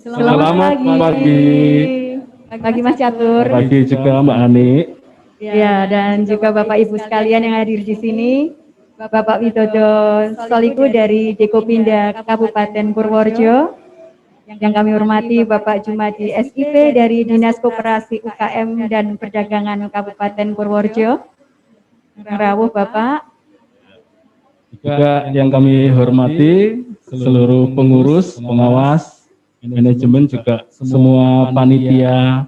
Selamat pagi. Pagi Mas Catur. Pagi juga Mbak Ani. Ya, dan juga Bapak Ibu sekalian yang hadir di sini. Bapak Widodo Soliku dari Dekopinda Kabupaten Purworejo. Yang kami hormati Bapak Jumadi SIP dari Dinas Koperasi UKM dan Perdagangan Kabupaten Purworejo. Rawuh Bapak. Juga yang kami hormati seluruh pengurus, pengawas, manajemen juga semua panitia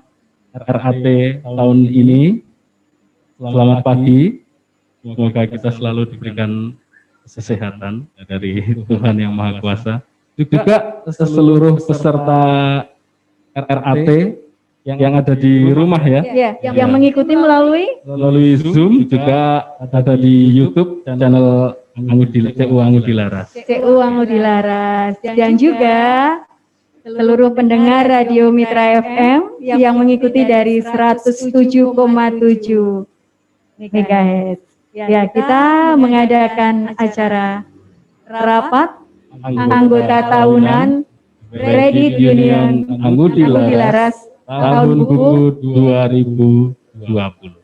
RAT tahun ini. Selamat pagi. Semoga kita selalu diberikan kesehatan dari Tuhan Yang Maha Kuasa. Juga seluruh peserta RAT yang ada di rumah ya. Yang mengikuti melalui Zoom, juga ada di YouTube channel CU Angudi Laras. CU Angudi Laras, dan juga seluruh pendengar Radio Mitra FM yang mengikuti dari 107,7 MHz. Ya, kita mengadakan acara rapat anggota tahunan Credit Union Angudi Laras tahun buku 2020.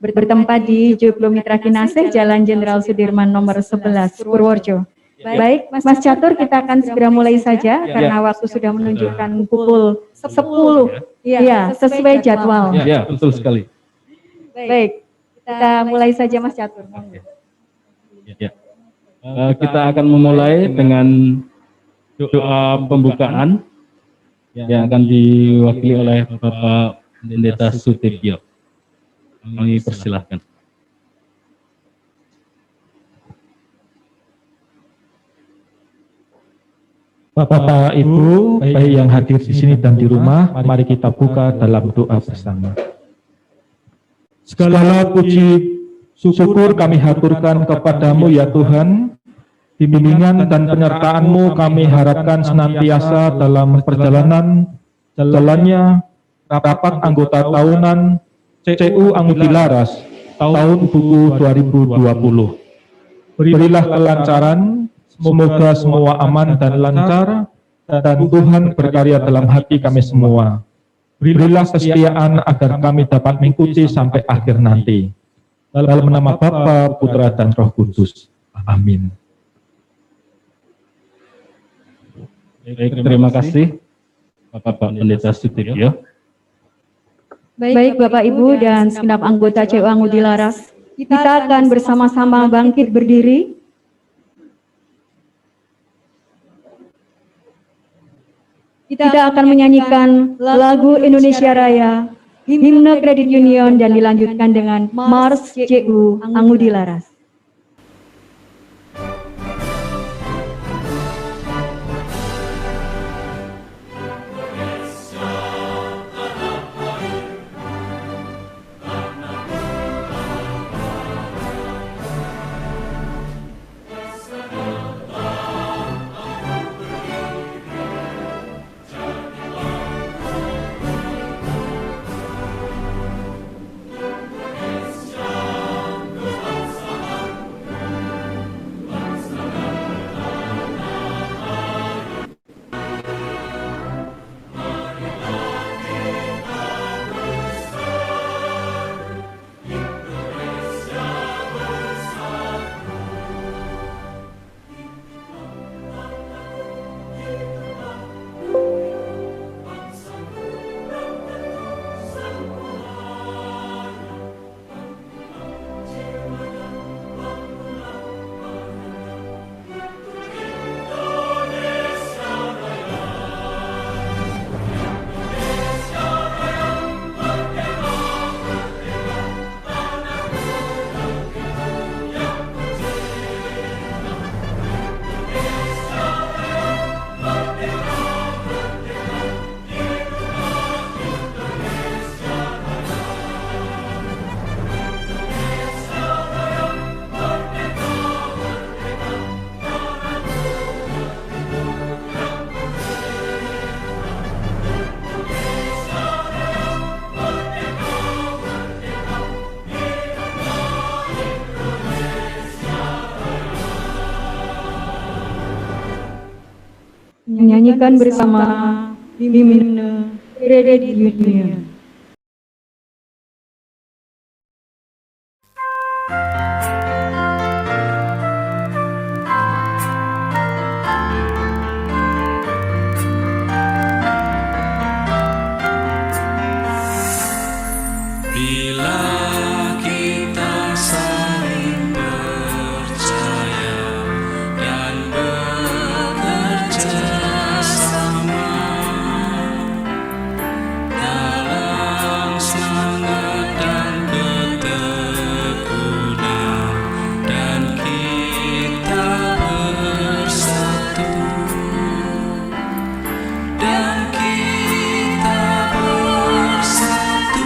Bertempat di Joglo Mitra Kinasih, Jalan Jenderal Sudirman nomor 11, Purworejo. Baik, Mas Catur, kita akan segera mulai saja karena waktu sudah menunjukkan pukul 10. Ya, sesuai jadwal. Ya, betul sekali. Baik, kita mulai saja Mas Catur. Ya. Kita akan memulai dengan doa pembukaan yang akan diwakili oleh Bapak Pendeta Sutibyo. Kami persilahkan. Bapak, Ibu, baik yang hadir di sini dan di rumah, mari kita buka dalam doa bersama. Segala puji, syukur kami haturkan kepadamu ya Tuhan. Bimbingan dan penyertaan-Mu kami harapkan senantiasa dalam perjalanan jalannya rapat anggota tahunan CU Angudi Laras tahun buku 2020. Berilah kelancaran, semoga semua aman dan lancar, dan Tuhan berkarya dalam hati kami semua. Berilah kesetiaan agar kami dapat mengikuti sampai akhir nanti. Dalam nama Bapa, Putra, dan Roh Kudus. Amin. Terima kasih Bapak Pendeta Sutibyo. Baik Bapak Ibu dan segenap anggota CU Angudi Laras, kita akan bersama-sama bangkit berdiri. Kita akan menyanyikan lagu Indonesia Raya, himne Credit Union, dan dilanjutkan dengan Mars CU Angudi Laras. Menyanyikan bersama Bimina Credit Union. Bila kita saling percaya dan bekerja sama dalam semangat dan ketekunan, dan kita bersatu, dan kita bersatu,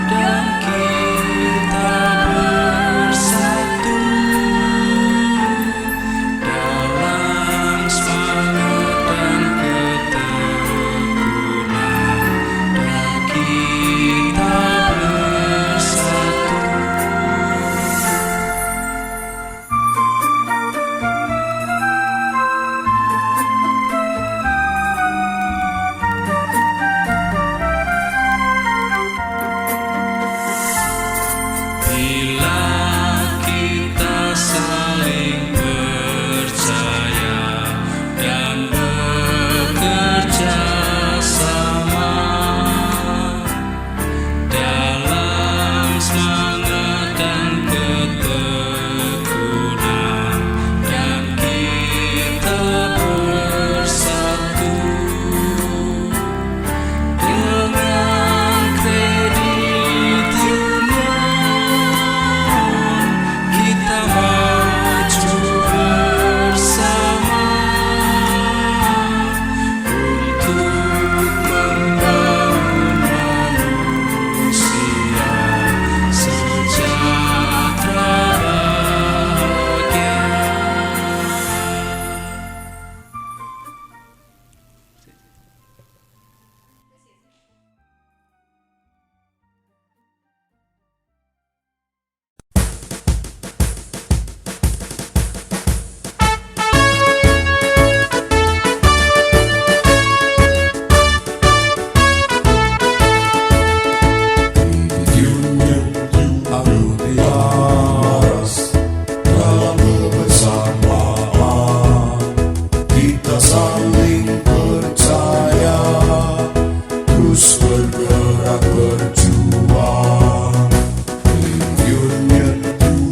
dan kita bersatu dalam semangat dan ketekunan, dan kita bersatu. Bila kita saling percaya dan bekerja sama dalam semangat dan ketekunan, dan kita bersatu dengan kredit union, kita maju bersama untuk membangun manusia sejahtera bahagia. Union harus dilaras dalam kebersamaan. Kita saling percaya, terus bergerak berjuang. Union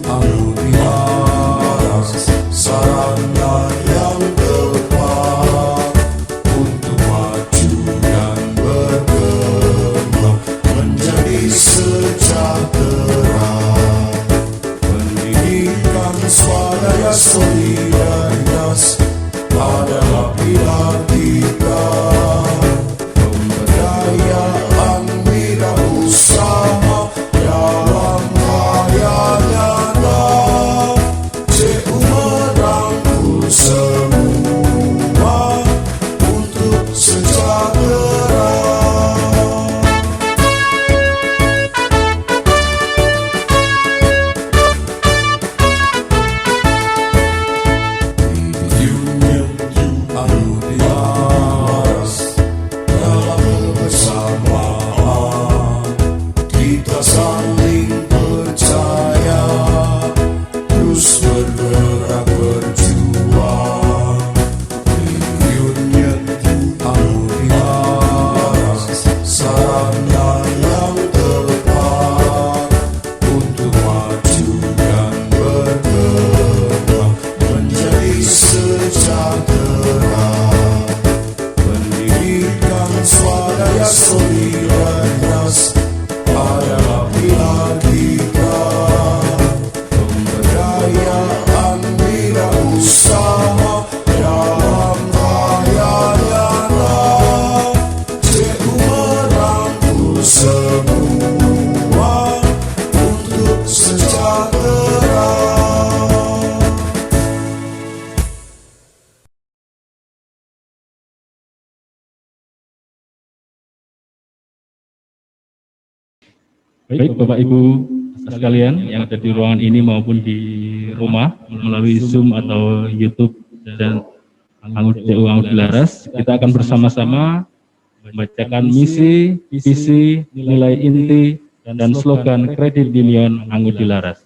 harus dilaras, sarana yang tepat untuk maju dan berkembang menjadi sejahtera. Pendidikan swadaya solidaritas adalah pilar kita. Pemberdayaan wirausaha dalam karya nyata. CU merangkul semua untuk sejahtera. Union harus dilaras dalam kebersamaan. Kita saling percaya, terus bergerak berjuang. Union harus dilaras, sarana yang tepat untuk maju dan berkembang menjadi sejahtera. Pendidikan swadaya solidaritas adalah pilar kita. Pemberdayaan wirausaha dalam karya nyata. CU merangkul semua untuk sejahtera. Baik Bapak Ibu sekalian yang ada di ruangan ini maupun di rumah melalui Zoom atau YouTube dan DKU Angudi Laras, kita akan bersama-sama membacakan misi, visi, nilai inti, dan slogan Kredit Union Angudi Laras.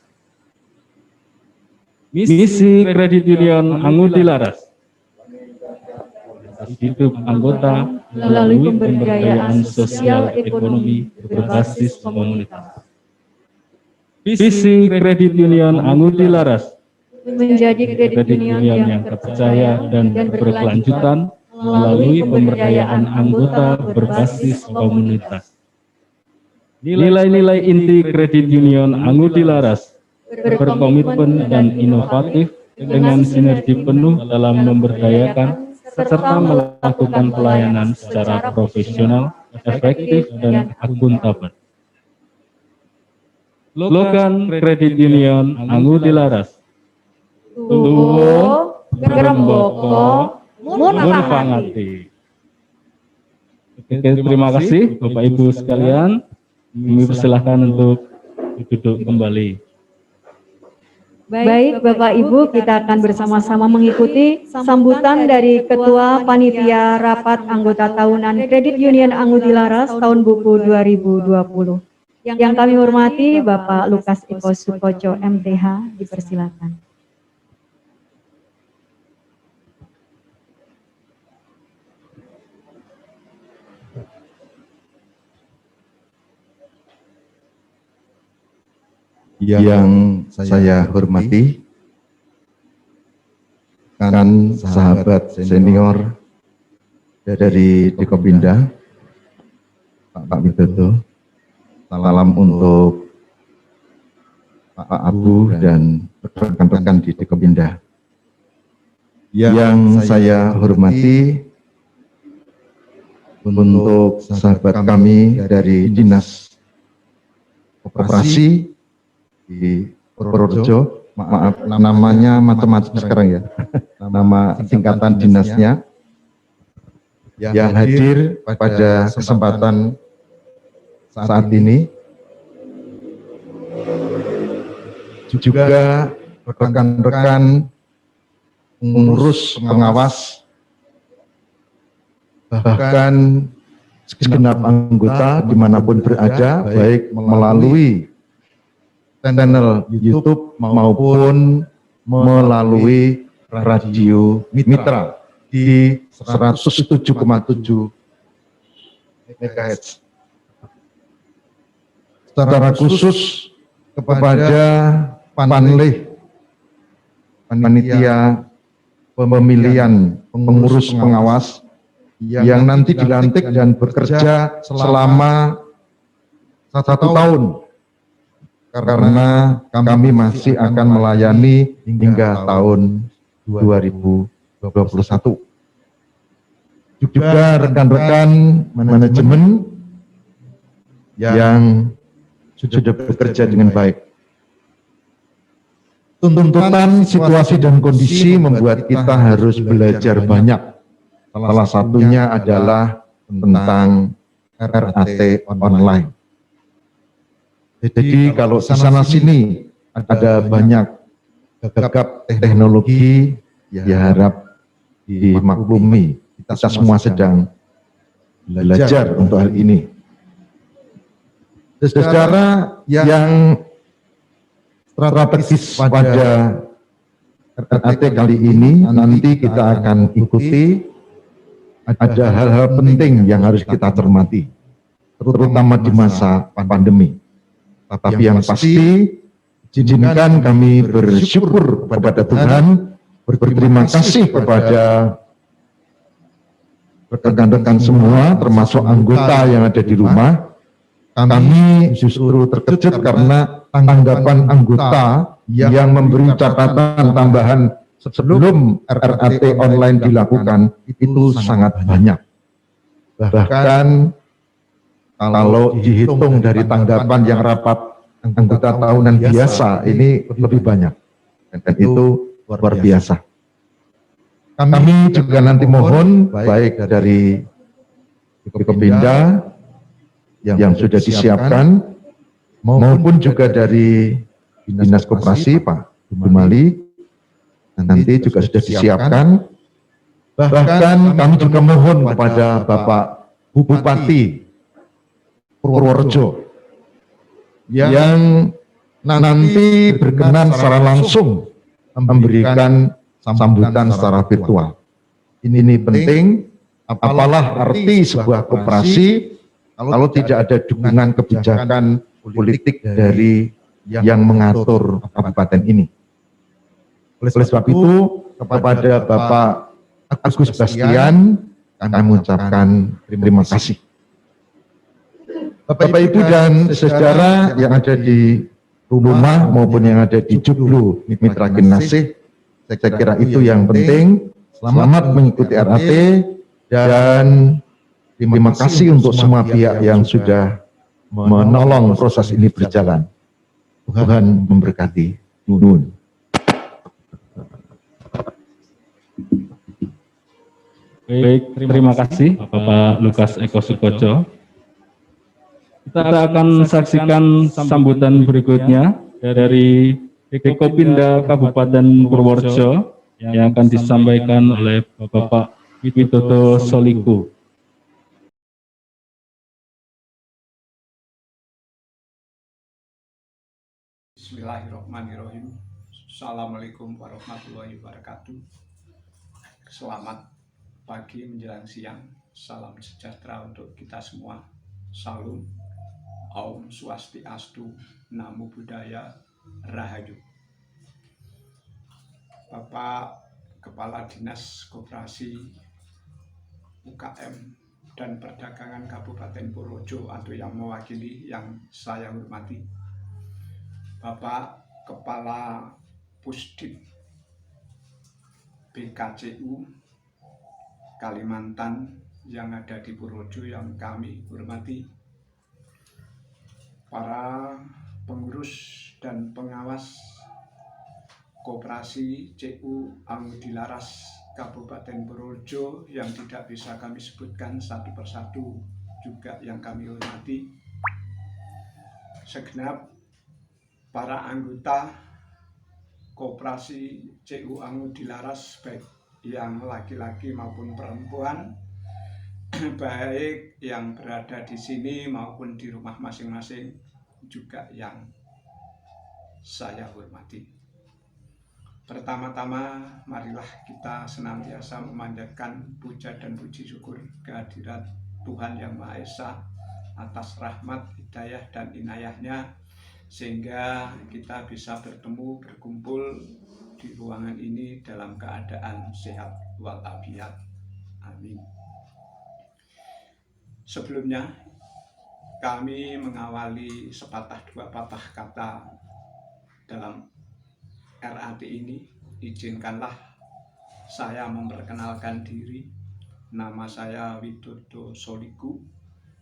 Misi Kredit Union Angudi Laras: hidup anggota melalui pemberdayaan sosial ekonomi berbasis komunitas. Visi Kredit Union Angudi Laras: menjadi kredit union yang terpercaya dan berkelanjutan melalui pemberdayaan anggota berbasis komunitas. Nilai-nilai inti Kredit Union Angudi Laras: berkomitmen dan inovatif dengan sinergi penuh dalam memberdayakan serta melakukan pelayanan secara profesional, efektif, dan akuntabel. Slogan Kredit Union Angudi Laras: Tuwo Geremboko Munfangati. Terima kasih Bapak Ibu sekalian. Kami persilahkan untuk duduk kembali. Baik Bapak Ibu, kita akan bersama-sama mengikuti sambutan dari Ketua Panitia Rapat Anggota Tahunan Kredit Union Angudi Laras tahun buku 2020. Yang kami hormati Bapak Lukas Eko Sukoco MTH, dipersilakan. Yang saya hormati, kan sahabat senior dari Dekopinda, Pak Widodo, salam untuk Pak Abu dan rekan-rekan di Dekopinda. Yang saya hormati, untuk sahabat kami dari Dinas Koperasi di Purworejo, maaf namanya macam-macam sekarang ya, nama singkatan dinasnya, yang hadir pada kesempatan saat ini, juga rekan-rekan pengurus pengawas, bahkan segenap anggota dimanapun berada, baik melalui channel YouTube maupun melalui radio mitra di 107,7 MHz. Secara khusus kepada Panlih, panitia pemilihan pengurus pengawas yang nanti dilantik dan bekerja selama 1 tahun. Karena kami masih akan melayani hingga tahun 2021. Juga rekan-rekan manajemen yang sudah bekerja dengan baik. Tuntutan situasi dan kondisi membuat kita harus belajar banyak. Salah satunya adalah tentang RAT online. Jadi kalau di sana sini ada banyak gagap teknologi, ya harap dimaklumi. Kita semua sedang belajar untuk hal ini. Secara yang strategis pada RAT kali ini, nanti kita akan ikuti, ada hal-hal penting yang harus kita cermati, terutama di masa pandemi. Tapi yang pasti, izinkan kami bersyukur kepada Tuhan, berterima kasih kepada rekan-rekan semua, termasuk anggota yang ada di rumah. Kami justru terkejut karena tanggapan anggota yang memberi catatan tambahan sebelum RAT online dilakukan itu sangat banyak. Bahkan kalau dihitung dari tanggapan yang rapat anggota tahunan biasa, ini lebih banyak. Dan itu luar biasa. Kami juga nanti mohon, baik dari Dekopinda yang sudah disiapkan, maupun juga dari Dinas Koperasi, Pak Dumali, nanti juga sudah disiapkan, Bahkan kami juga mohon kepada Bapak Bupati Purworejo yang nanti berkenan secara langsung memberikan sambutan secara virtual. Ini penting, apalah arti sebuah koperasi kalau tidak ada dukungan kebijakan politik dari yang mengatur kabupaten ini. Oleh sebab itu, kepada Bapak Agus Bastian, kami mengucapkan terima kasih. Bapak Ibu dan saudara yang ada di rumah maupun yang ada di Joglo Mitra Kinasih, saya kira itu yang penting. Selamat mengikuti RAT dan terima kasih untuk semua pihak yang sudah menolong proses ini berjalan. Tuhan memberkati. Nun. Baik, terima kasih Bapak Lukas Eko Sukoco. Kita akan saksikan sambutan berikutnya dari Dekopinda Kabupaten Purworejo yang akan disampaikan oleh Bapak Witoto Soliku. Bismillahirrahmanirrahim. Assalamualaikum warahmatullahi wabarakatuh. Selamat pagi menjelang siang. Salam sejahtera untuk kita semua. Salam. Om Swastiastu. Namo Buddhaya. Rahayu. Bapak Kepala Dinas Koperasi UKM dan Perdagangan Kabupaten Purworejo atau yang mewakili yang saya hormati, Bapak Kepala Pusdip BKCU Kalimantan yang ada di Purworejo yang kami hormati, para pengurus dan pengawas Koperasi CU Angudi Laras Kabupaten Purworejo yang tidak bisa kami sebutkan satu persatu juga yang kami hormati, segenap para anggota Koperasi CU Angudi Laras baik yang laki-laki maupun perempuan, baik yang berada di sini maupun di rumah masing-masing juga yang saya hormati. Pertama-tama marilah kita senantiasa memanjatkan puja dan puji syukur kehadirat Tuhan Yang Maha Esa atas rahmat, hidayah dan inayahnya sehingga kita bisa bertemu, berkumpul di ruangan ini dalam keadaan sehat walafiat. Amin. Sebelumnya kami mengawali sepatah dua patah kata dalam RAT ini. Izinkanlah saya memperkenalkan diri. Nama saya Witoto Soliku,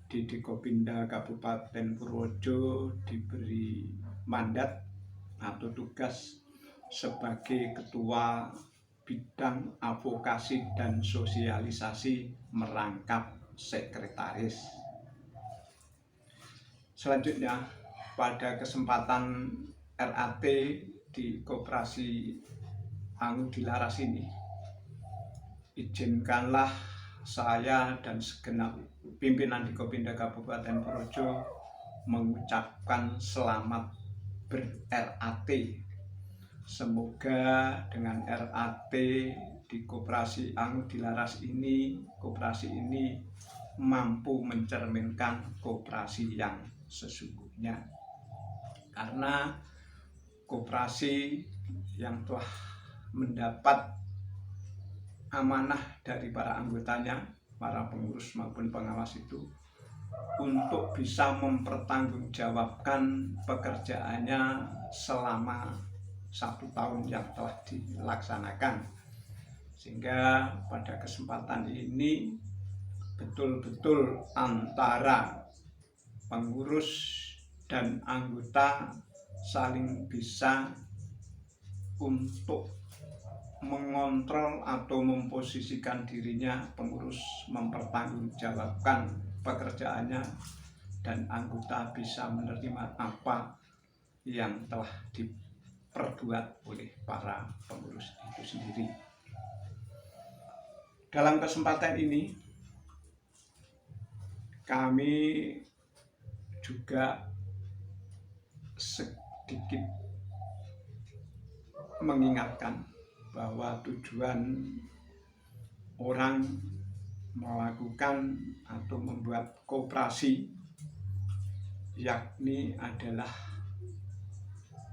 di Dekopinda Kabupaten Purworejo diberi mandat atau tugas sebagai Ketua Bidang Advokasi dan Sosialisasi merangkap Sekretaris. Selanjutnya, pada kesempatan RAT di Koperasi Angudi Laras ini, izinkanlah saya dan segenap pimpinan Dekopinda Kabupaten Purworejo mengucapkan selamat ber-RAT. Semoga dengan RAT di Koperasi Angudi Laras ini, koperasi ini mampu mencerminkan koperasi yang sesungguhnya. Karena koperasi yang telah mendapat amanah dari para anggotanya, para pengurus maupun pengawas itu, untuk bisa mempertanggungjawabkan pekerjaannya selama 1 tahun yang telah dilaksanakan, sehingga pada kesempatan ini betul-betul antara pengurus dan anggota saling bisa untuk mengontrol atau memposisikan dirinya. Pengurus mempertanggungjawabkan pekerjaannya dan anggota bisa menerima apa yang telah diperbuat oleh para pengurus itu sendiri. Dalam kesempatan ini kami juga sedikit mengingatkan bahwa tujuan orang melakukan atau membuat koperasi yakni adalah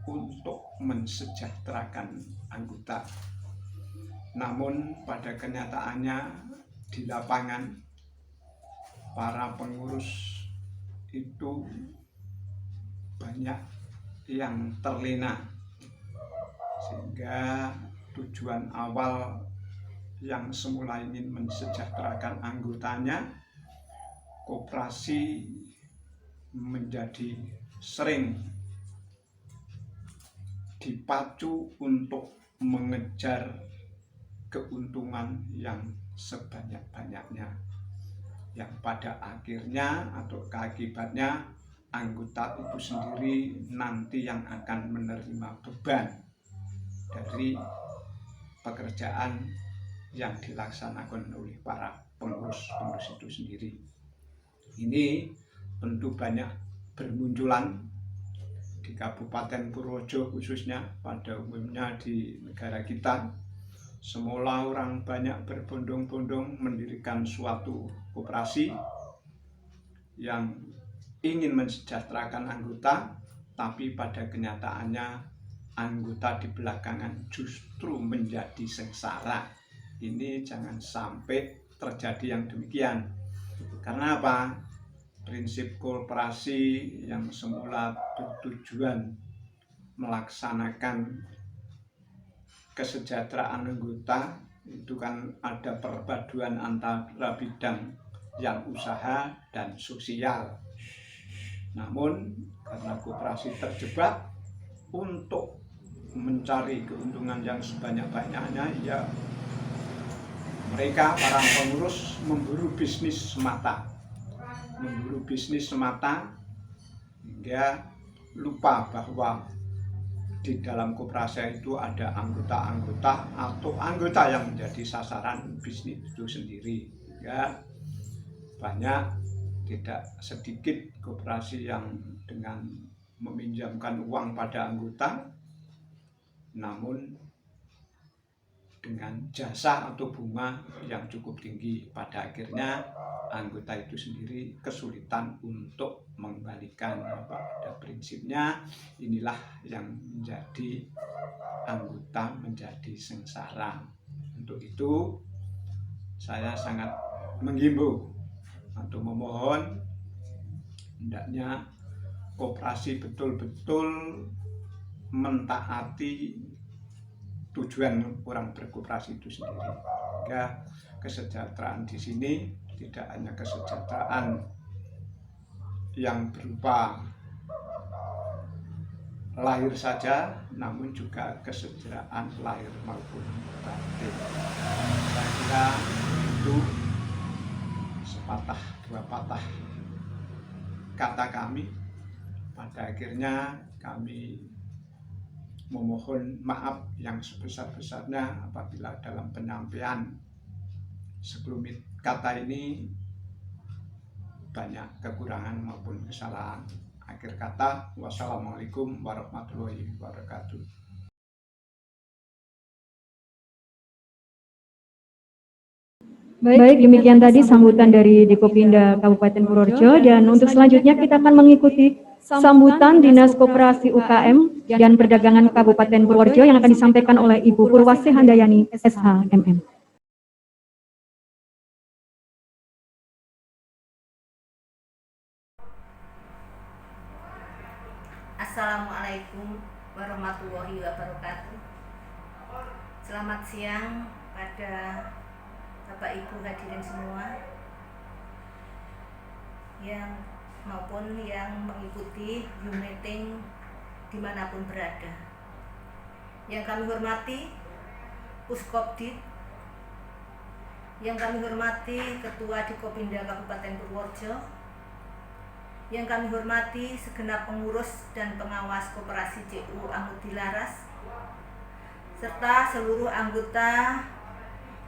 untuk mensejahterakan anggota. Namun pada kenyataannya di lapangan para pengurus itu banyak yang terlena, sehingga tujuan awal yang semula ingin mensejahterakan anggotanya, koperasi menjadi sering dipacu untuk mengejar keuntungan yang sebanyak-banyaknya, yang pada akhirnya atau keakibatnya anggota itu sendiri nanti yang akan menerima beban dari pekerjaan yang dilaksanakan oleh para pengurus itu sendiri. Ini tentu banyak bermunculan di Kabupaten Purworejo, khususnya pada umumnya di negara kita. Semula orang banyak berbondong-bondong mendirikan suatu koperasi yang ingin mensejahterakan anggota, tapi pada kenyataannya anggota di belakangan justru menjadi sengsara. Ini jangan sampai terjadi yang demikian. Karena apa? Prinsip koperasi yang semula bertujuan melaksanakan kesejahteraan anggota itu kan ada perpaduan antara bidang yang usaha dan sosial. Namun karena koperasi terjebak untuk mencari keuntungan yang sebanyak-banyaknya, ya mereka para pengurus memburu bisnis semata, hingga lupa bahwa di dalam koperasi itu ada anggota-anggota atau anggota yang menjadi sasaran bisnis itu sendiri. Ya, banyak, tidak sedikit koperasi yang dengan meminjamkan uang pada anggota, namun dengan jasa atau bunga yang cukup tinggi. Pada akhirnya anggota itu sendiri kesulitan untuk mengembalikan. Pada prinsipnya inilah yang menjadi anggota menjadi sengsara. Untuk itu saya sangat menghimbau atau memohon hendaknya koperasi betul-betul mentaati tujuan orang berkoperasi itu sendiri. Sehingga kesejahteraan di sini tidak hanya kesejahteraan yang berupa lahir saja, namun juga kesejahteraan lahir maupun batin. Saya kira itu sepatah dua patah kata kami. Pada akhirnya kami memohon maaf yang sebesar-besarnya apabila dalam penyampaian sekelumit kata ini banyak kekurangan maupun kesalahan. Akhir kata, wassalamualaikum warahmatullahi wabarakatuh. Baik, demikian tadi sambutan dari Dekopinda Kabupaten Purworejo, dan untuk selanjutnya kita akan mengikuti sambutan Dinas Koperasi UKM dan Perdagangan Kabupaten Purworejo yang akan disampaikan oleh Ibu Purwasih Handayani, SHMM. Assalamualaikum warahmatullahi wabarakatuh. Selamat siang pada Bapak Ibu hadirin semua yang maupun yang mengikuti Zoom meeting dimanapun berada. Yang kami hormati Puskopdit, yang kami hormati Ketua Dekopinda Kabupaten Purworejo, yang kami hormati segenap pengurus dan pengawas Koperasi CU Anggudi Laras, serta seluruh anggota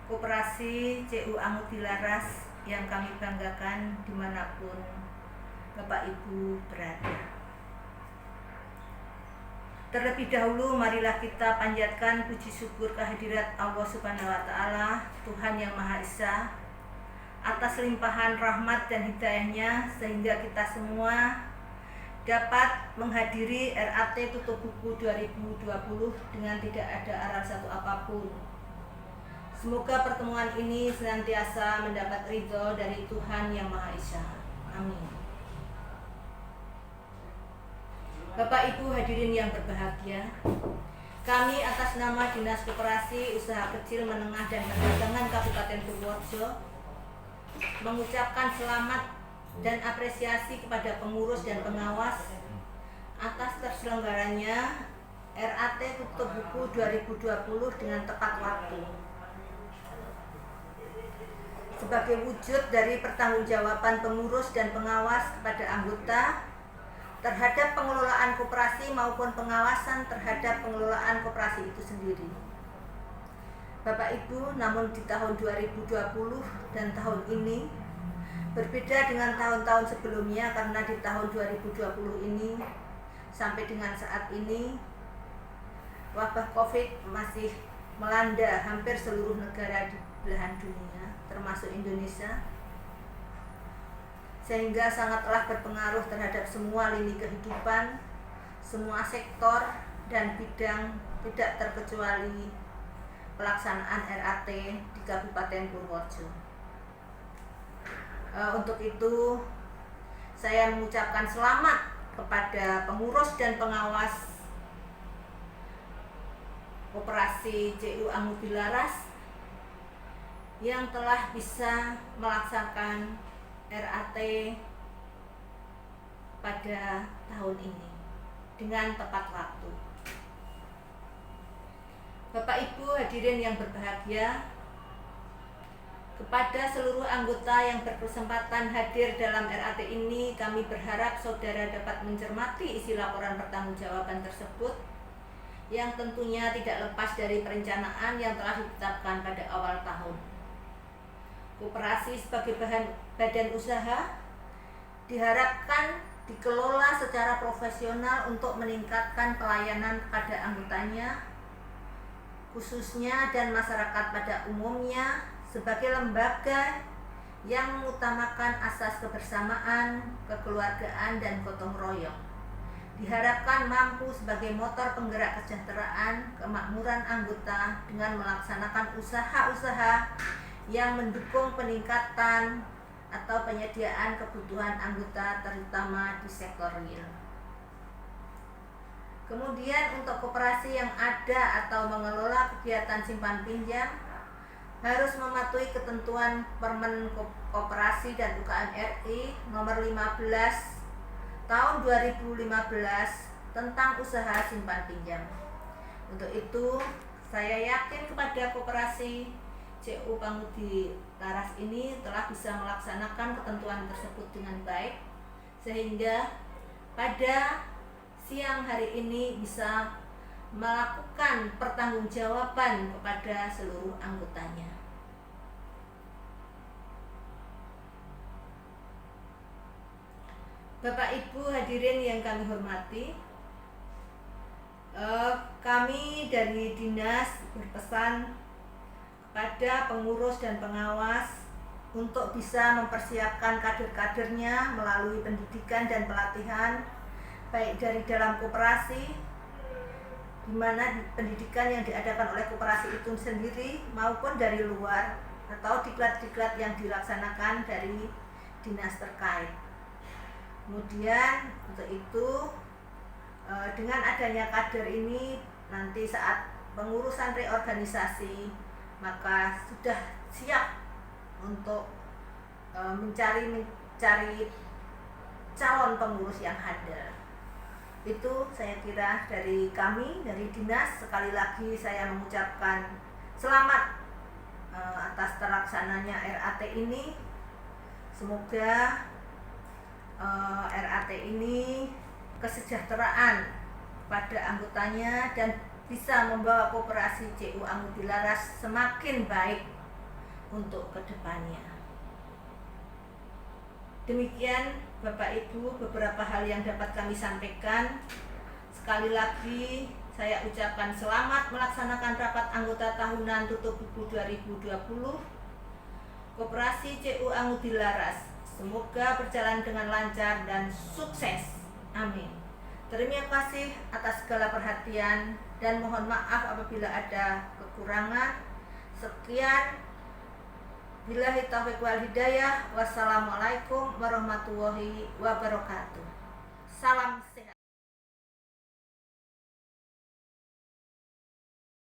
Koperasi CU Angut Dilaras yang kami banggakan dimanapun Bapak Ibu berada. Terlebih dahulu marilah kita panjatkan puji syukur kehadirat Allah Subhanahu wa Ta'ala, Tuhan yang Maha Esa, atas limpahan rahmat dan hidayahnya sehingga kita semua dapat menghadiri RAT tutup buku 2020 dengan tidak ada aral satu apapun. Semoga pertemuan ini senantiasa mendapat ridho dari Tuhan yang Maha Esa. Amin. Bapak Ibu hadirin yang berbahagia, kami atas nama Dinas Koperasi Usaha Kecil Menengah dan Perdagangan Kabupaten Purworejo mengucapkan selamat dan apresiasi kepada pengurus dan pengawas atas terselenggaranya RAT tutup buku 2020 dengan tepat waktu. Sebagai wujud dari pertanggungjawaban pengurus dan pengawas kepada anggota terhadap pengelolaan koperasi maupun pengawasan terhadap pengelolaan koperasi itu sendiri. Bapak Ibu, namun di tahun 2020 dan tahun ini berbeda dengan tahun-tahun sebelumnya karena di tahun 2020 ini sampai dengan saat ini wabah COVID masih melanda hampir seluruh negara di belahan dunia, termasuk Indonesia, sehingga sangatlah berpengaruh terhadap semua lini kehidupan, semua sektor dan bidang, tidak terkecuali pelaksanaan RAT di Kabupaten Purworejo. Untuk itu saya mengucapkan selamat kepada pengurus dan pengawas Koperasi CU Angut Dilaras yang telah bisa melaksanakan RAT pada tahun ini dengan tepat waktu. Bapak Ibu hadirin yang berbahagia, kepada seluruh anggota yang berkesempatan hadir dalam RAT ini, kami berharap saudara dapat mencermati isi laporan pertanggungjawaban tersebut yang tentunya tidak lepas dari perencanaan yang telah ditetapkan pada awal tahun. Koperasi sebagai badan usaha diharapkan dikelola secara profesional untuk meningkatkan pelayanan kepada anggotanya, khususnya dan masyarakat pada umumnya, sebagai lembaga yang mengutamakan asas kebersamaan, kekeluargaan, dan gotong royong. Diharapkan mampu sebagai motor penggerak kesejahteraan, kemakmuran anggota dengan melaksanakan usaha-usaha yang mendukung peningkatan atau penyediaan kebutuhan anggota terutama di sektor real. Kemudian untuk koperasi yang ada atau mengelola kegiatan simpan pinjam harus mematuhi ketentuan Permen Koperasi dan UKM RI nomor 15 tahun 2015 tentang usaha simpan pinjam. Untuk itu, saya yakin kepada koperasi CU Angut Dilaras ini telah bisa melaksanakan ketentuan tersebut dengan baik, sehingga pada siang hari ini bisa melakukan pertanggungjawaban kepada seluruh anggotanya. Bapak Ibu hadirin yang kami hormati, kami dari dinas berpesan kepada pengurus dan pengawas untuk bisa mempersiapkan kader-kadernya melalui pendidikan dan pelatihan baik dari dalam koperasi, di mana pendidikan yang diadakan oleh koperasi itu sendiri maupun dari luar atau diklat-diklat yang dilaksanakan dari dinas terkait. Kemudian untuk itu dengan adanya kader ini nanti saat pengurusan reorganisasi maka sudah siap untuk mencari calon pengurus yang handal. Itu saya kira dari kami, dari dinas. Sekali lagi saya mengucapkan selamat atas terlaksananya RAT ini. Semoga RAT ini kesejahteraan pada anggotanya dan bisa membawa koperasi CU Angut Dilaras semakin baik untuk kedepannya. Demikian Bapak Ibu beberapa hal yang dapat kami sampaikan. Sekali lagi saya ucapkan selamat melaksanakan rapat anggota tahunan tutup buku 2020 Koperasi CU Angudi Laras. Semoga berjalan dengan lancar dan sukses. Amin. Terima kasih atas segala perhatian dan mohon maaf apabila ada kekurangan. Sekian. Billahi taufiq wal hidayah. Wassalamualaikum warahmatullahi wabarakatuh. Salam sehat.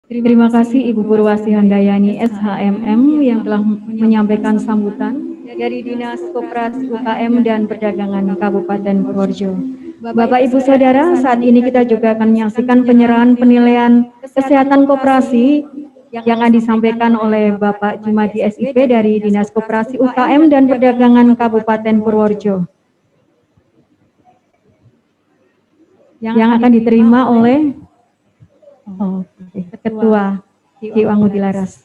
Terima kasih Ibu Purwasi Handayani SHMM yang telah menyampaikan sambutan dari Dinas Koperasi UKM dan Perdagangan Kabupaten Purworejo. Bapak Ibu Saudara, saat ini kita juga akan menyaksikan penyerahan penilaian kesehatan koperasi yang akan disampaikan oleh Bapak Jumadi SIP dari Dinas Koperasi UKM dan Perdagangan Kabupaten Purworejo. Yang akan diterima oleh Ketua CU Angudi Laras,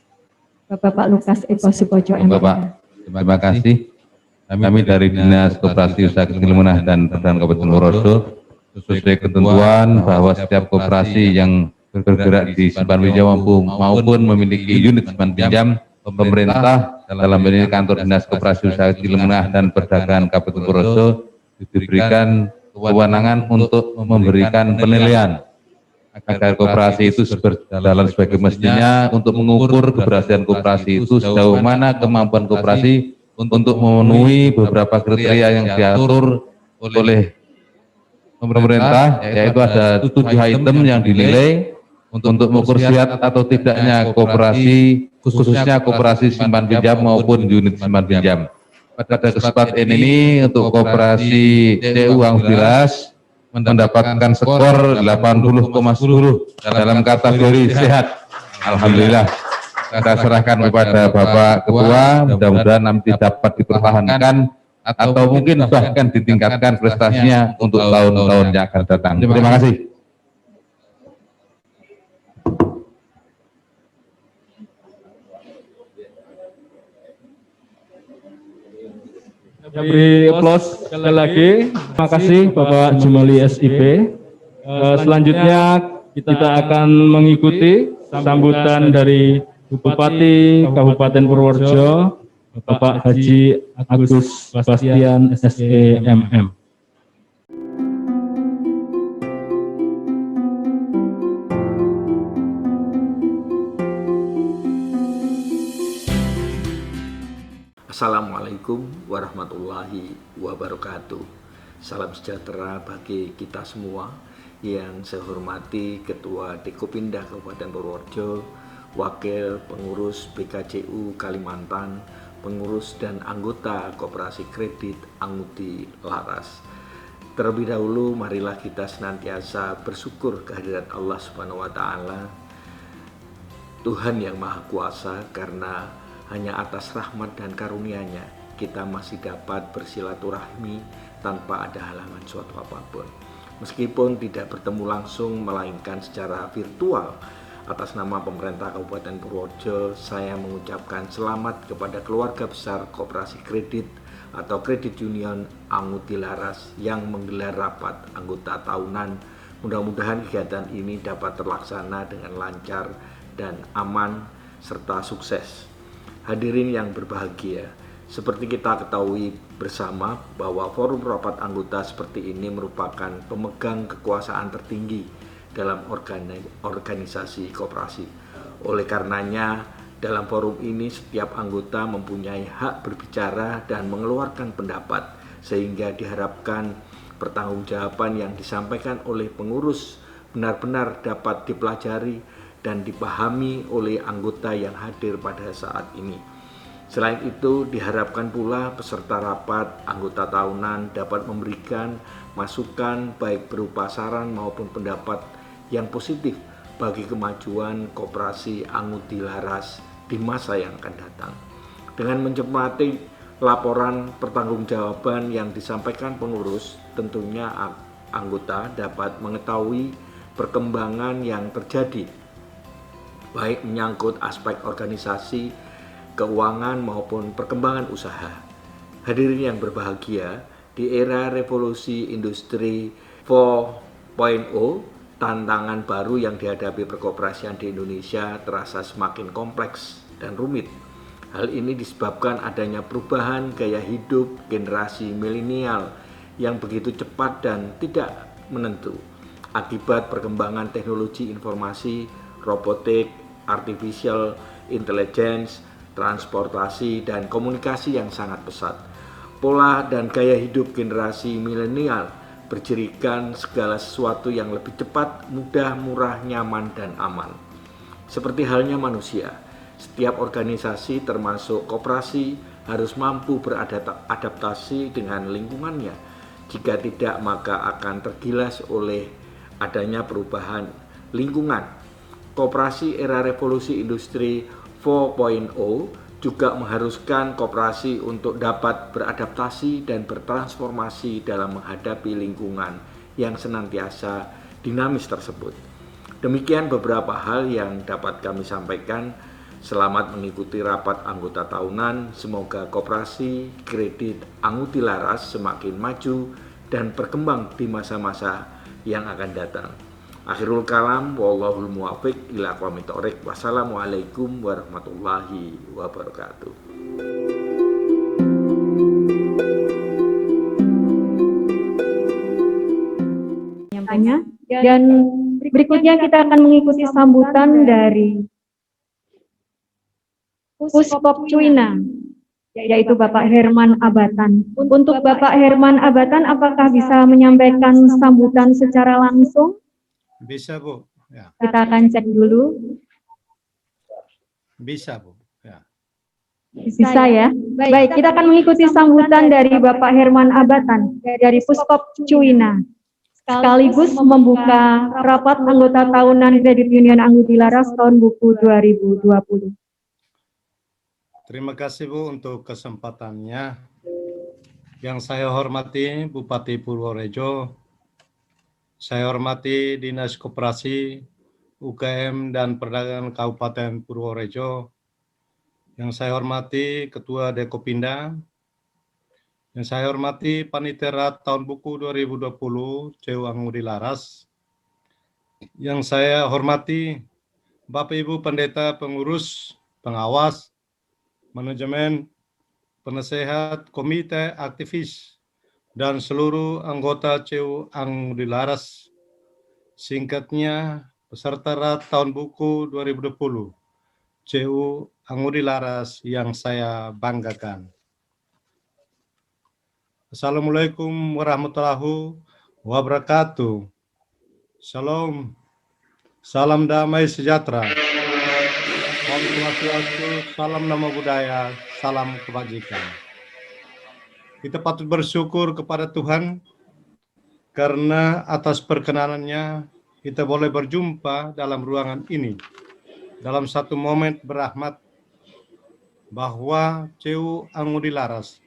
Bapak Lukas Eko Sukojo MPH. Bapak, terima kasih. Kami dari Dinas Koperasi Usaha Kecil Menengah dan Perdagangan Kabupaten Purworejo sesuai ketentuan bahwa setiap koperasi yang bergerak di simpan pinjam maupun memiliki unit simpan pinjam, pemerintah dalam ini kantor Dinas Koperasi Usaha Kecil Menengah dan Perdagangan Kabupaten Purworejo diberikan kewenangan untuk memberikan penilaian agar koperasi itu berjalan sebagai mestinya untuk mengukur keberhasilan koperasi itu sejauh mana kemampuan koperasi untuk memenuhi beberapa kriteria yang diatur oleh pemerintah, yaitu ada 7 item yang dinilai untuk mengukur siap atau tidaknya koperasi, khususnya koperasi simpan pinjam maupun unit simpan pinjam. Pada kesempatan ini untuk koperasi CU Angudi Laras mendapatkan skor 80,10 dalam kategori sehat. Alhamdulillah. Saya serahkan kepada Bapak Ketua, mudah-mudahan nanti dapat dipertahankan atau mungkin bahkan ditingkatkan prestasinya untuk tahun-tahun yang akan datang. Terima kasih. Beri aplaus sekali lagi. Terima kasih Bapak Jumali SIP. Selanjutnya kita akan mengikuti sambutan dari Bupati Kabupaten Purworejo, Bapak Haji Agus Bastian SEMM. Assalamualaikum warahmatullahi wabarakatuh. Salam sejahtera bagi kita semua. Yang saya hormati Ketua Dekopindah Kabupaten Purworejo, Wakil Pengurus BKCU Kalimantan, Pengurus dan anggota Koperasi Kredit Angudi Laras. Terlebih dahulu marilah kita senantiasa bersyukur kehadirat Allah Subhanahu wa taala, Tuhan yang Maha Kuasa, karena hanya atas rahmat dan karunia-Nya kita masih dapat bersilaturahmi tanpa ada halangan suatu apapun. Meskipun tidak bertemu langsung melainkan secara virtual, atas nama pemerintah Kabupaten Purworejo saya mengucapkan selamat kepada keluarga besar Koperasi Kredit atau Kredit Union Angudi Laras yang menggelar rapat anggota tahunan. Mudah-mudahan kegiatan ini dapat terlaksana dengan lancar dan aman serta sukses. Hadirin yang berbahagia, seperti kita ketahui bersama bahwa forum rapat anggota seperti ini merupakan pemegang kekuasaan tertinggi dalam organisasi koperasi. Oleh karenanya, dalam forum ini setiap anggota mempunyai hak berbicara dan mengeluarkan pendapat, sehingga diharapkan pertanggungjawaban yang disampaikan oleh pengurus benar-benar dapat dipelajari dan dipahami oleh anggota yang hadir pada saat ini. Selain itu, diharapkan pula peserta rapat anggota tahunan dapat memberikan masukan baik berupa saran maupun pendapat yang positif bagi kemajuan Koperasi Angudi Laras di masa yang akan datang. Dengan mencermati laporan pertanggungjawaban yang disampaikan pengurus, tentunya anggota dapat mengetahui perkembangan yang terjadi baik menyangkut aspek organisasi keuangan maupun perkembangan usaha. Hadirin yang berbahagia, di era revolusi industri 4.0, tantangan baru yang dihadapi perkoperasian di Indonesia terasa semakin kompleks dan rumit. Hal ini disebabkan adanya perubahan gaya hidup generasi milenial yang begitu cepat dan tidak menentu akibat perkembangan teknologi informasi, robotik, artificial intelligence, transportasi, dan komunikasi yang sangat pesat. Pola dan gaya hidup generasi milenial berjerikan segala sesuatu yang lebih cepat, mudah, murah, nyaman, dan aman. Seperti halnya manusia, setiap organisasi termasuk koperasi harus mampu beradaptasi dengan lingkungannya. Jika tidak, maka akan tergilas oleh adanya perubahan lingkungan. Koperasi era revolusi industri 4.0 juga mengharuskan koperasi untuk dapat beradaptasi dan bertransformasi dalam menghadapi lingkungan yang senantiasa dinamis tersebut. Demikian beberapa hal yang dapat kami sampaikan. Selamat mengikuti rapat anggota tahunan. Semoga koperasi kredit Anguti Laras semakin maju dan berkembang di masa-masa yang akan datang. Akhirul kalam, wallahul muwaffiq ila aqwamit thoriq. Wassalamualaikum warahmatullahi wabarakatuh. Dan berikutnya kita akan mengikuti sambutan dari Puskop Cuina, yaitu Bapak Herman Abatan. Untuk Bapak Herman Abatan, apakah bisa menyampaikan sambutan secara langsung? Bisa, Bu. Ya. Kita akan cek dulu. Bisa, Bu. Ya. Bisa ya? Baik, kita akan mengikuti sambutan dari Bapak Herman Abatan dari Puskop Cuina, sekaligus membuka rapat anggota tahunan Kredit Union Anguti Laras tahun buku 2020. Terima kasih, Bu, untuk kesempatannya. Yang saya hormati Bupati Purworejo, saya hormati Dinas Koperasi, UKM, dan Perdagangan Kabupaten Purworejo. Yang saya hormati Ketua Dekopinda. Yang saya hormati Panitia Tahun Buku 2020 CU Anguti Laras. Yang saya hormati Bapak Ibu Pendeta Pengurus, Pengawas, Manajemen, Penasehat, Komite, Aktivis, dan seluruh anggota CU Anguti Laras, singkatnya peserta Tahun Buku 2020 CU Anguti Laras yang saya banggakan. Assalamualaikum warahmatullahi wabarakatuh. Shalom, salam damai sejahtera. Om Swastiastu, salam nama budaya, salam kebajikan. Kita patut bersyukur kepada Tuhan karena atas perkenanannya kita boleh berjumpa dalam ruangan ini dalam satu momen berahmat bahwa CU Anguti Laras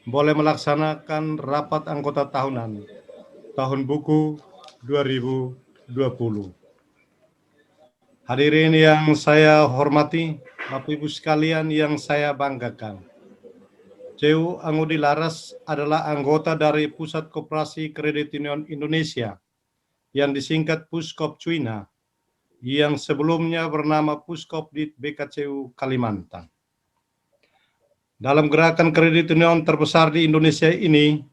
boleh melaksanakan rapat anggota tahunan Tahun Buku 2020. Hadirin yang saya hormati, Bapak Ibu sekalian yang saya banggakan, CU Anguti Laras adalah anggota dari Pusat Koperasi Kredit Union Indonesia yang disingkat Puskop Cuina, yang sebelumnya bernama Puskop di BKCU Kalimantan. Dalam gerakan kredit union terbesar di Indonesia ini,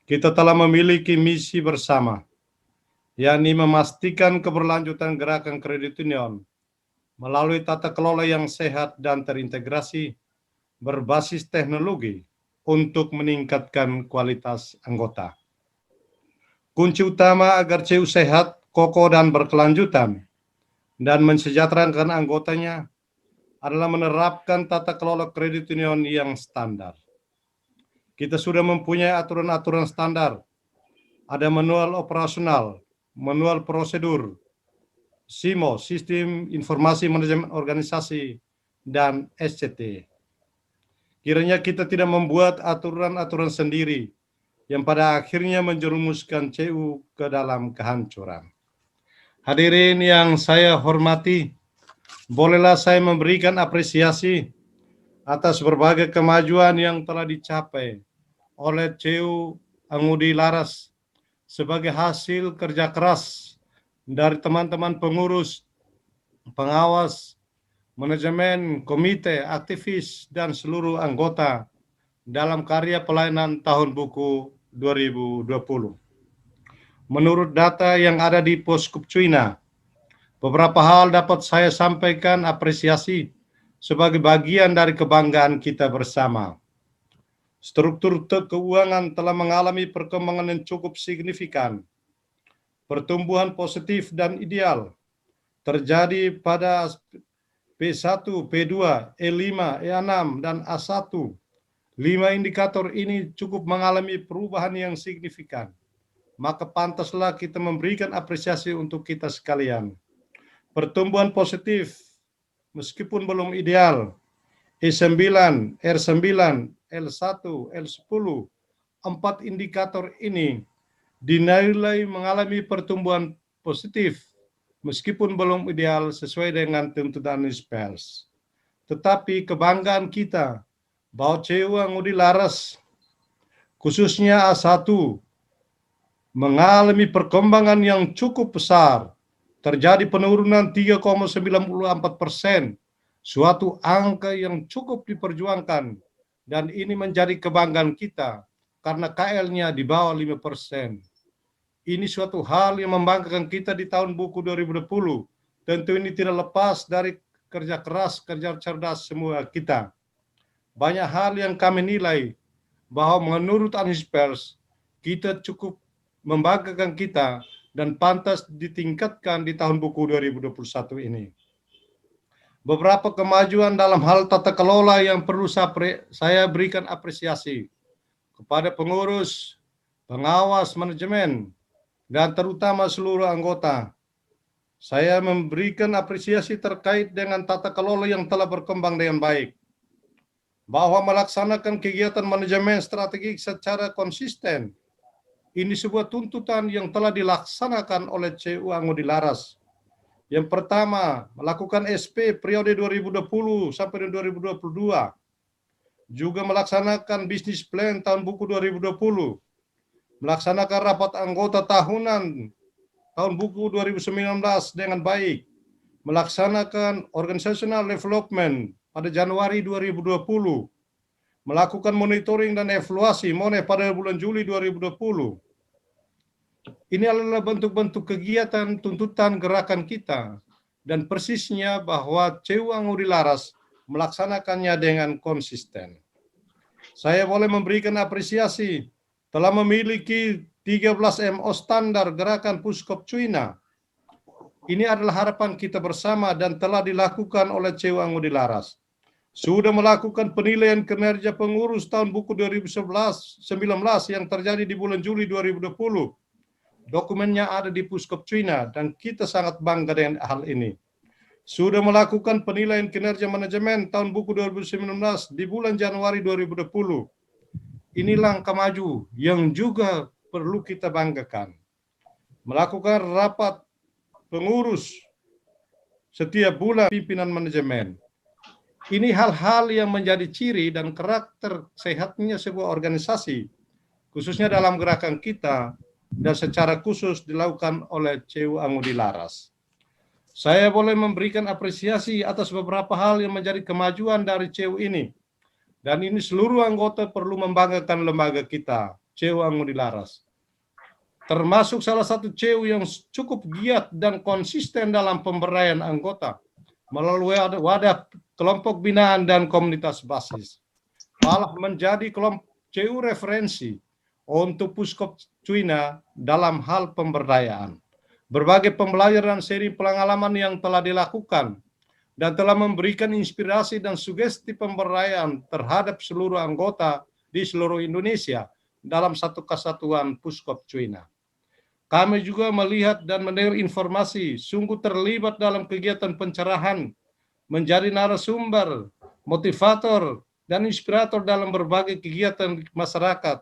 kita telah memiliki misi bersama, yakni memastikan keberlanjutan gerakan kredit union melalui tata kelola yang sehat dan terintegrasi berbasis teknologi untuk meningkatkan kualitas anggota. Kunci utama agar CU sehat, kokoh, dan berkelanjutan dan mensejahterakan anggotanya adalah menerapkan tata kelola kredit union yang standar. Kita sudah mempunyai aturan-aturan standar, ada manual operasional, manual prosedur, SIMO, Sistem Informasi Manajemen Organisasi, dan SCT. Kiranya kita tidak membuat aturan-aturan sendiri yang pada akhirnya menjerumuskan CU ke dalam kehancuran. Hadirin yang saya hormati, bolehlah saya memberikan apresiasi atas berbagai kemajuan yang telah dicapai oleh CU Angudi Laras sebagai hasil kerja keras dari teman-teman pengurus, pengawas, manajemen, komite, aktivis, dan seluruh anggota dalam karya pelayanan tahun buku 2020. Menurut data yang ada di Poskupcuina, beberapa hal dapat saya sampaikan apresiasi sebagai bagian dari kebanggaan kita bersama. Struktur keuangan telah mengalami perkembangan yang cukup signifikan. Pertumbuhan positif dan ideal terjadi pada P1, P2, E5, E6, dan A1. 5 indikator ini cukup mengalami perubahan yang signifikan. Maka pantaslah kita memberikan apresiasi untuk kita sekalian. Pertumbuhan positif, meskipun belum ideal, E9, R9, L1, L10, 4 indikator ini dinilai mengalami pertumbuhan positif, meskipun belum ideal sesuai dengan tuntutan ISPELS. Tetapi kebanggaan kita bahwa CU Angudi Laras, khususnya A1, mengalami perkembangan yang cukup besar. Terjadi penurunan 3,94%, suatu angka yang cukup diperjuangkan, dan ini menjadi kebanggaan kita karena KL-nya di bawah 5%. Ini suatu hal yang membanggakan kita di tahun buku 2020. Tentu ini tidak lepas dari kerja keras, kerja cerdas semua kita. Banyak hal yang kami nilai bahwa menurut ISPELS kita cukup membanggakan kita dan pantas ditingkatkan di tahun buku 2021 ini. Beberapa kemajuan dalam hal tata kelola yang perlu saya berikan apresiasi kepada pengurus, pengawas, manajemen, dan terutama seluruh anggota. Saya memberikan apresiasi terkait dengan tata kelola yang telah berkembang dengan baik, bahwa melaksanakan kegiatan manajemen strategik secara konsisten. Ini sebuah tuntutan yang telah dilaksanakan oleh CU Angudi Laras. Yang pertama, melakukan SP periode 2020 sampai 2022. Juga melaksanakan bisnis plan tahun buku 2020. Melaksanakan rapat anggota tahunan tahun buku 2019 dengan baik. Melaksanakan organizational development pada Januari 2020. Melakukan monitoring dan evaluasi MONE pada bulan Juli 2020. Ini adalah bentuk-bentuk kegiatan tuntutan gerakan kita, dan persisnya bahwa CU Angudi Laras melaksanakannya dengan konsisten. Saya boleh memberikan apresiasi telah memiliki 13 MO standar gerakan Poskupcuina. Ini adalah harapan kita bersama dan telah dilakukan oleh CU Angudi Laras. Sudah melakukan penilaian kinerja pengurus tahun buku 2019 yang terjadi di bulan Juli 2020. Dokumennya ada di Poskupcuina dan kita sangat bangga dengan hal ini. Sudah melakukan penilaian kinerja manajemen tahun buku 2019 di bulan Januari 2020. Ini langkah maju yang juga perlu kita banggakan. Melakukan rapat pengurus setiap bulan pimpinan manajemen. Ini hal-hal yang menjadi ciri dan karakter sehatnya sebuah organisasi, khususnya dalam gerakan kita, dan secara khusus dilakukan oleh CU Angudi Laras. Saya boleh memberikan apresiasi atas beberapa hal yang menjadi kemajuan dari CU ini. Dan ini seluruh anggota perlu membanggakan lembaga kita, CU Angudi Laras. Termasuk salah satu CU yang cukup giat dan konsisten dalam pemberdayaan anggota melalui wadah kelompok binaan dan komunitas basis. Malah menjadi kelompok CU referensi untuk Poskupcuina dalam hal pemberdayaan. Berbagai pembelajaran seri pengalaman yang telah dilakukan dan telah memberikan inspirasi dan sugesti pemberdayaan terhadap seluruh anggota di seluruh Indonesia dalam satu kesatuan Poskupcuina. Kami juga melihat dan mendengar informasi sungguh terlibat dalam kegiatan pencerahan, menjadi narasumber, motivator, dan inspirator dalam berbagai kegiatan masyarakat,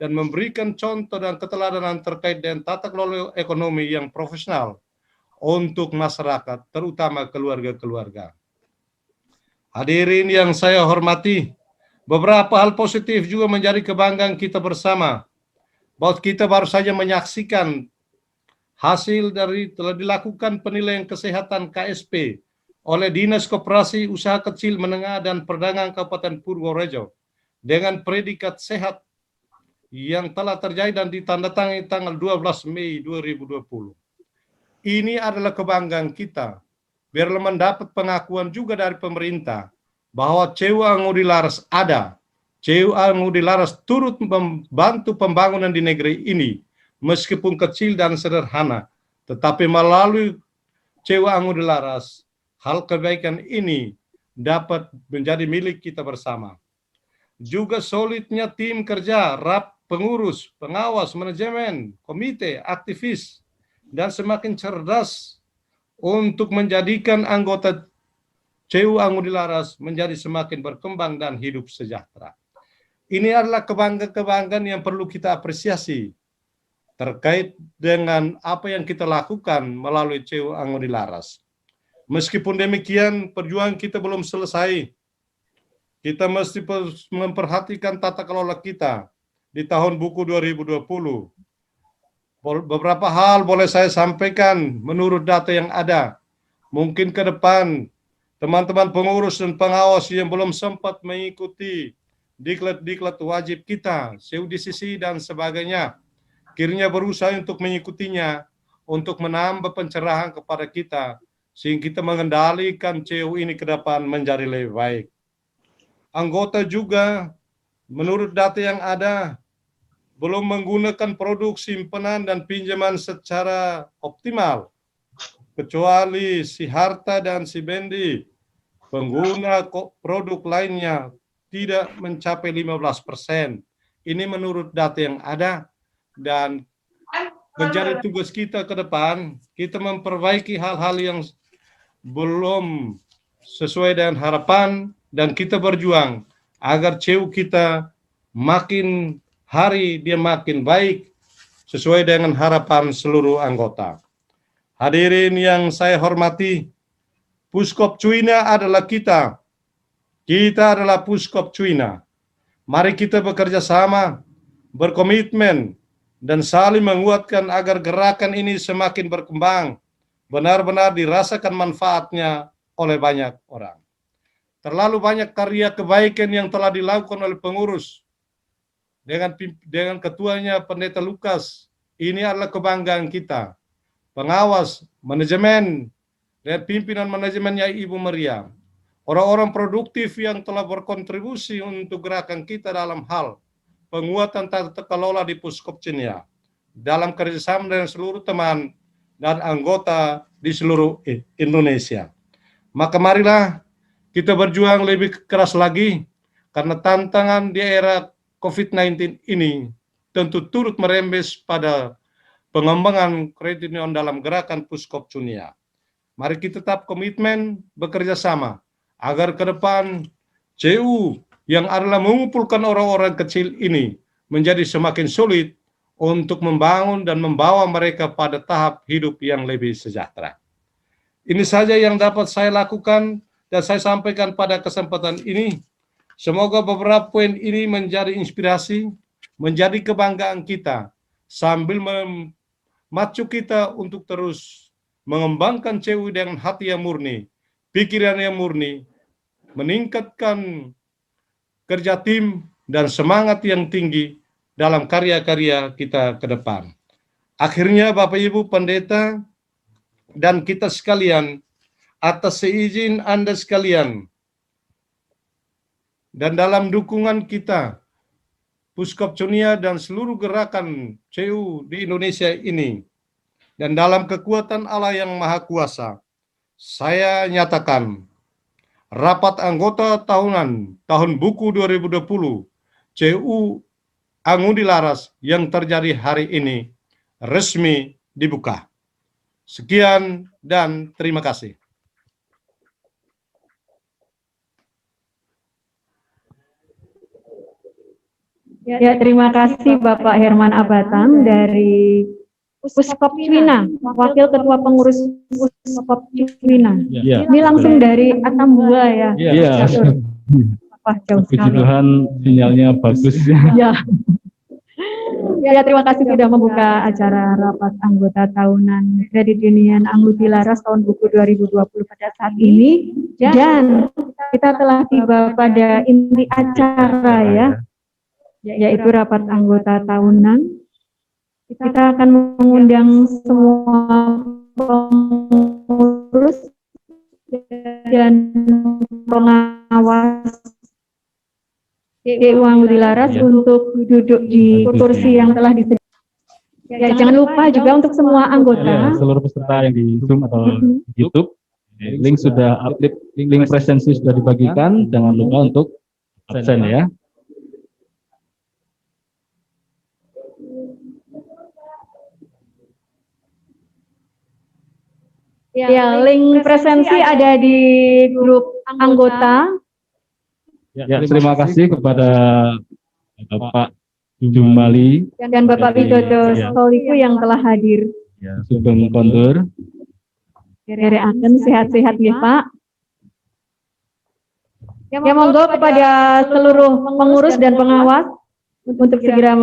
dan memberikan contoh dan keteladanan terkait dengan tata kelola ekonomi yang profesional untuk masyarakat, terutama keluarga-keluarga. Hadirin yang saya hormati, beberapa hal positif juga menjadi kebanggaan kita bersama. Bahwa kita baru saja menyaksikan hasil dari telah dilakukan penilaian kesehatan KSP oleh Dinas Koperasi Usaha Kecil Menengah dan Perdagangan Kabupaten Purworejo dengan predikat sehat yang telah terjadi dan ditandatangani tanggal 12 Mei 2020. Ini adalah kebanggaan kita, biar mendapat pengakuan juga dari pemerintah bahwa CU Angudi Laras ada. CU Angudi Laras turut membantu pembangunan di negeri ini, meskipun kecil dan sederhana, tetapi melalui CU Angudi Laras, hal kebaikan ini dapat menjadi milik kita bersama. Juga solidnya tim kerja, pengurus, pengawas, manajemen, komite, aktivis, dan semakin cerdas untuk menjadikan anggota CU Angudi Laras menjadi semakin berkembang dan hidup sejahtera. Ini adalah kebanggaan-kebanggaan yang perlu kita apresiasi terkait dengan apa yang kita lakukan melalui CU Angudi Laras. Meskipun demikian, perjuangan kita belum selesai. Kita mesti memperhatikan tata kelola kita di tahun buku 2020. Beberapa hal boleh saya sampaikan menurut data yang ada. Mungkin ke depan teman-teman pengurus dan pengawas yang belum sempat mengikuti diklat-diklat wajib kita, CUDCC dan sebagainya, kiranya berusaha untuk mengikutinya, untuk menambah pencerahan kepada kita, sehingga kita mengendalikan CU ini ke depan menjadi lebih baik. Anggota juga, menurut data yang ada, belum menggunakan produk simpanan dan pinjaman secara optimal, kecuali si Harta dan si Bendi. Pengguna produk lainnya tidak mencapai 15%. Ini menurut data yang ada, dan menjadi tugas kita ke depan, kita memperbaiki hal-hal yang belum sesuai dengan harapan, dan kita berjuang agar CU kita makin hari dia makin baik sesuai dengan harapan seluruh anggota. Hadirin yang saya hormati, Puskop Cuina adalah kita. Kita adalah Puskop Cuina. Mari kita bekerja sama, berkomitmen, dan saling menguatkan agar gerakan ini semakin berkembang, benar-benar dirasakan manfaatnya oleh banyak orang. Terlalu banyak karya kebaikan yang telah dilakukan oleh pengurus, dengan ketuanya Pendeta Lukas. Ini adalah kebanggaan kita. Pengawas, manajemen, dan pimpinan manajemennya Ibu Maria. Orang-orang produktif yang telah berkontribusi untuk gerakan kita dalam hal penguatan tata kelola di Puskop Cuina, dalam kerjasama dengan seluruh teman dan anggota di seluruh Indonesia. Maka marilah kita berjuang lebih keras lagi, karena tantangan di era COVID-19 ini tentu turut merembes pada pengembangan kredit union dalam gerakan Puskop Cuina. Mari kita tetap komitmen bekerja sama agar ke depan CU yang adalah mengumpulkan orang-orang kecil ini menjadi semakin sulit untuk membangun dan membawa mereka pada tahap hidup yang lebih sejahtera. Ini saja yang dapat saya lakukan dan saya sampaikan pada kesempatan ini. Semoga beberapa poin ini menjadi inspirasi, menjadi kebanggaan kita, sambil memacu kita untuk terus mengembangkan CU dengan hati yang murni, pikiran yang murni, meningkatkan kerja tim dan semangat yang tinggi dalam karya-karya kita ke depan. Akhirnya Bapak Ibu Pendeta dan kita sekalian, atas seizin Anda sekalian, dan dalam dukungan kita, Puskop Cuina dan seluruh gerakan CU di Indonesia ini, dan dalam kekuatan Allah yang Maha Kuasa, saya nyatakan rapat anggota tahunan tahun buku 2020 CU Angudi Laras yang terjadi hari ini resmi dibuka. Sekian dan terima kasih. Ya, terima kasih Bapak Herman Abatang dari Uskop Cwina, Wakil Ketua Pengurus Uskop Cwina. Ya. Ini langsung dari Atambua ya. Iya. Wah, jauh Puji sekali. Tuhan sinyalnya bagus. Ya. Ya, terima kasih sudah membuka acara rapat anggota tahunan Kredit Union Anggudi Laras tahun buku 2020 pada saat ini. Dan kita telah tiba pada inti acara ya, yaitu rapat anggota tahunan. Kita akan mengundang semua pengurus dan pengawas DU Anggudi Laras untuk duduk di kursi yang telah disediakan. Ya, jangan lupa juga untuk semua Ya, anggota. seluruh peserta yang di Zoom atau YouTube, link sudah update, link presensi sudah dibagikan. Jangan lupa untuk absen ya. Ya, link presensi ada di grup anggota. Ya, terima kasih kepada Bapak Jumali, Dan Bapak Widodo Soliku yang telah hadir. ya, Sugeng Kondur. Dari Aken sehat-sehat ya Pak. Ya, monggo kepada seluruh pengurus dan pengawas untuk segera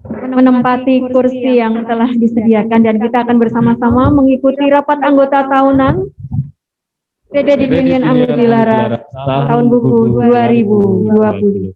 menempati kursi yang telah disediakan, dan kita akan bersama-sama mengikuti rapat anggota tahunan Kredit Union Anggudi Laras tahun buku 2020.